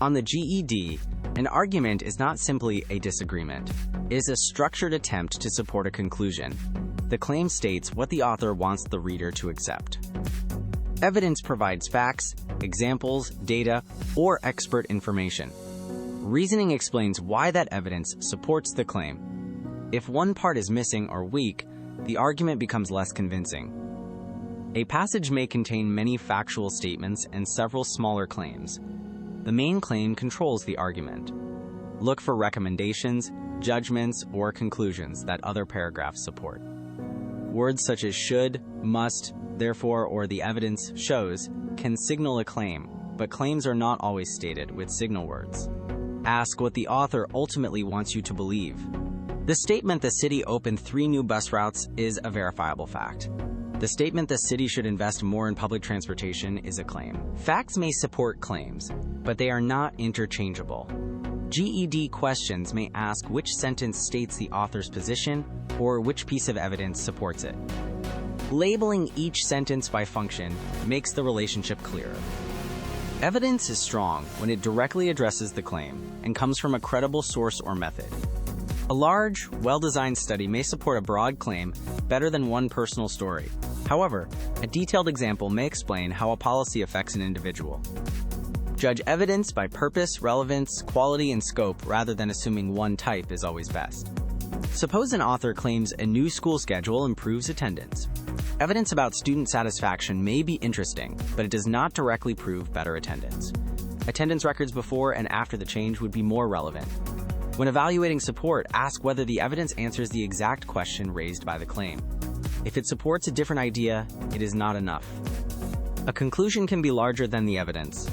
On the GED, an argument is not simply a disagreement. It is a structured attempt to support a conclusion. The claim states what the author wants the reader to accept. Evidence provides facts, examples, data, or expert information. Reasoning explains why that evidence supports the claim. If one part is missing or weak, the argument becomes less convincing. A passage may contain many factual statements and several smaller claims. The main claim controls the argument. Look for recommendations, judgments, or conclusions that other paragraphs support. Words such as should, must, therefore, or the evidence shows can signal a claim, but claims are not always stated with signal words. Ask what the author ultimately wants you to believe. The statement the city opened 3 new bus routes is a verifiable fact. The statement the city should invest more in public transportation is a claim. Facts may support claims, but they are not interchangeable. GED questions may ask which sentence states the author's position or which piece of evidence supports it. Labeling each sentence by function makes the relationship clearer. Evidence is strong when it directly addresses the claim and comes from a credible source or method. A large, well-designed study may support a broad claim better than one personal story. However, a detailed example may explain how a policy affects an individual. Judge evidence by purpose, relevance, quality, and scope rather than assuming one type is always best. Suppose an author claims a new school schedule improves attendance. Evidence about student satisfaction may be interesting, but it does not directly prove better attendance. Attendance records before and after the change would be more relevant. When evaluating support, ask whether the evidence answers the exact question raised by the claim. If it supports a different idea, it is not enough. A conclusion can be larger than the evidence.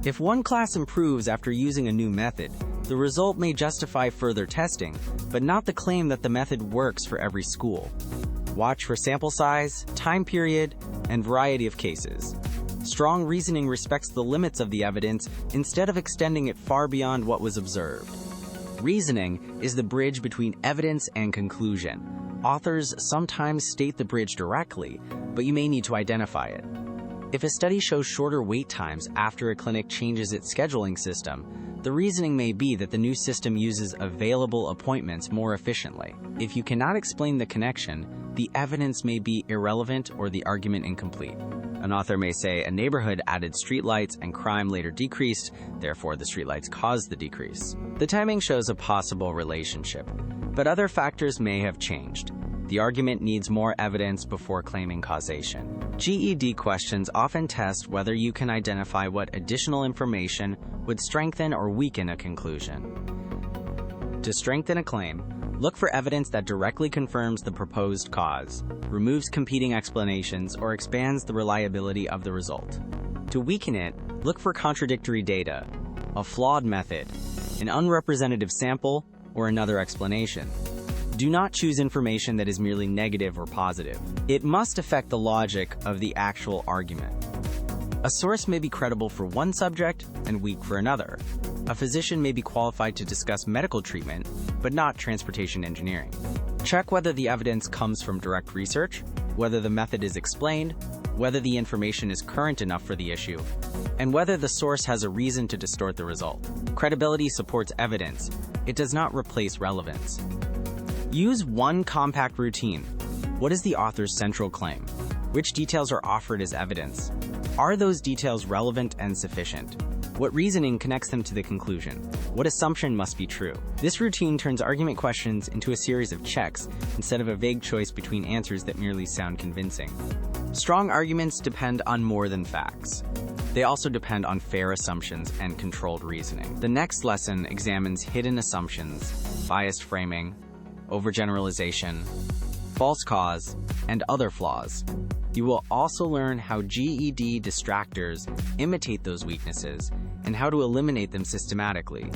If one class improves after using a new method, the result may justify further testing, but not the claim that the method works for every school. Watch for sample size, time period, and variety of cases. Strong reasoning respects the limits of the evidence instead of extending it far beyond what was observed. Reasoning is the bridge between evidence and conclusion. Authors sometimes state the bridge directly, but you may need to identify it. If a study shows shorter wait times after a clinic changes its scheduling system, the reasoning may be that the new system uses available appointments more efficiently. If you cannot explain the connection, the evidence may be irrelevant or the argument incomplete. An author may say a neighborhood added streetlights and crime later decreased, therefore the streetlights caused the decrease. The timing shows a possible relationship, but other factors may have changed. The argument needs more evidence before claiming causation. GED questions often test whether you can identify what additional information would strengthen or weaken a conclusion. To strengthen a claim, look for evidence that directly confirms the proposed cause, removes competing explanations, or expands the reliability of the result. To weaken it, look for contradictory data, a flawed method, an unrepresentative sample, or another explanation. Do not choose information that is merely negative or positive. It must affect the logic of the actual argument. A source may be credible for one subject and weak for another. A physician may be qualified to discuss medical treatment, but not transportation engineering. Check whether the evidence comes from direct research, whether the method is explained, whether the information is current enough for the issue, and whether the source has a reason to distort the result. Credibility supports evidence. It does not replace relevance. Use one compact routine. What is the author's central claim? Which details are offered as evidence? Are those details relevant and sufficient? What reasoning connects them to the conclusion? What assumption must be true? This routine turns argument questions into a series of checks instead of a vague choice between answers that merely sound convincing. Strong arguments depend on more than facts. They also depend on fair assumptions and controlled reasoning. The next lesson examines hidden assumptions, biased framing, overgeneralization, false cause, and other flaws. You will also learn how GED distractors imitate those weaknesses and how to eliminate them systematically.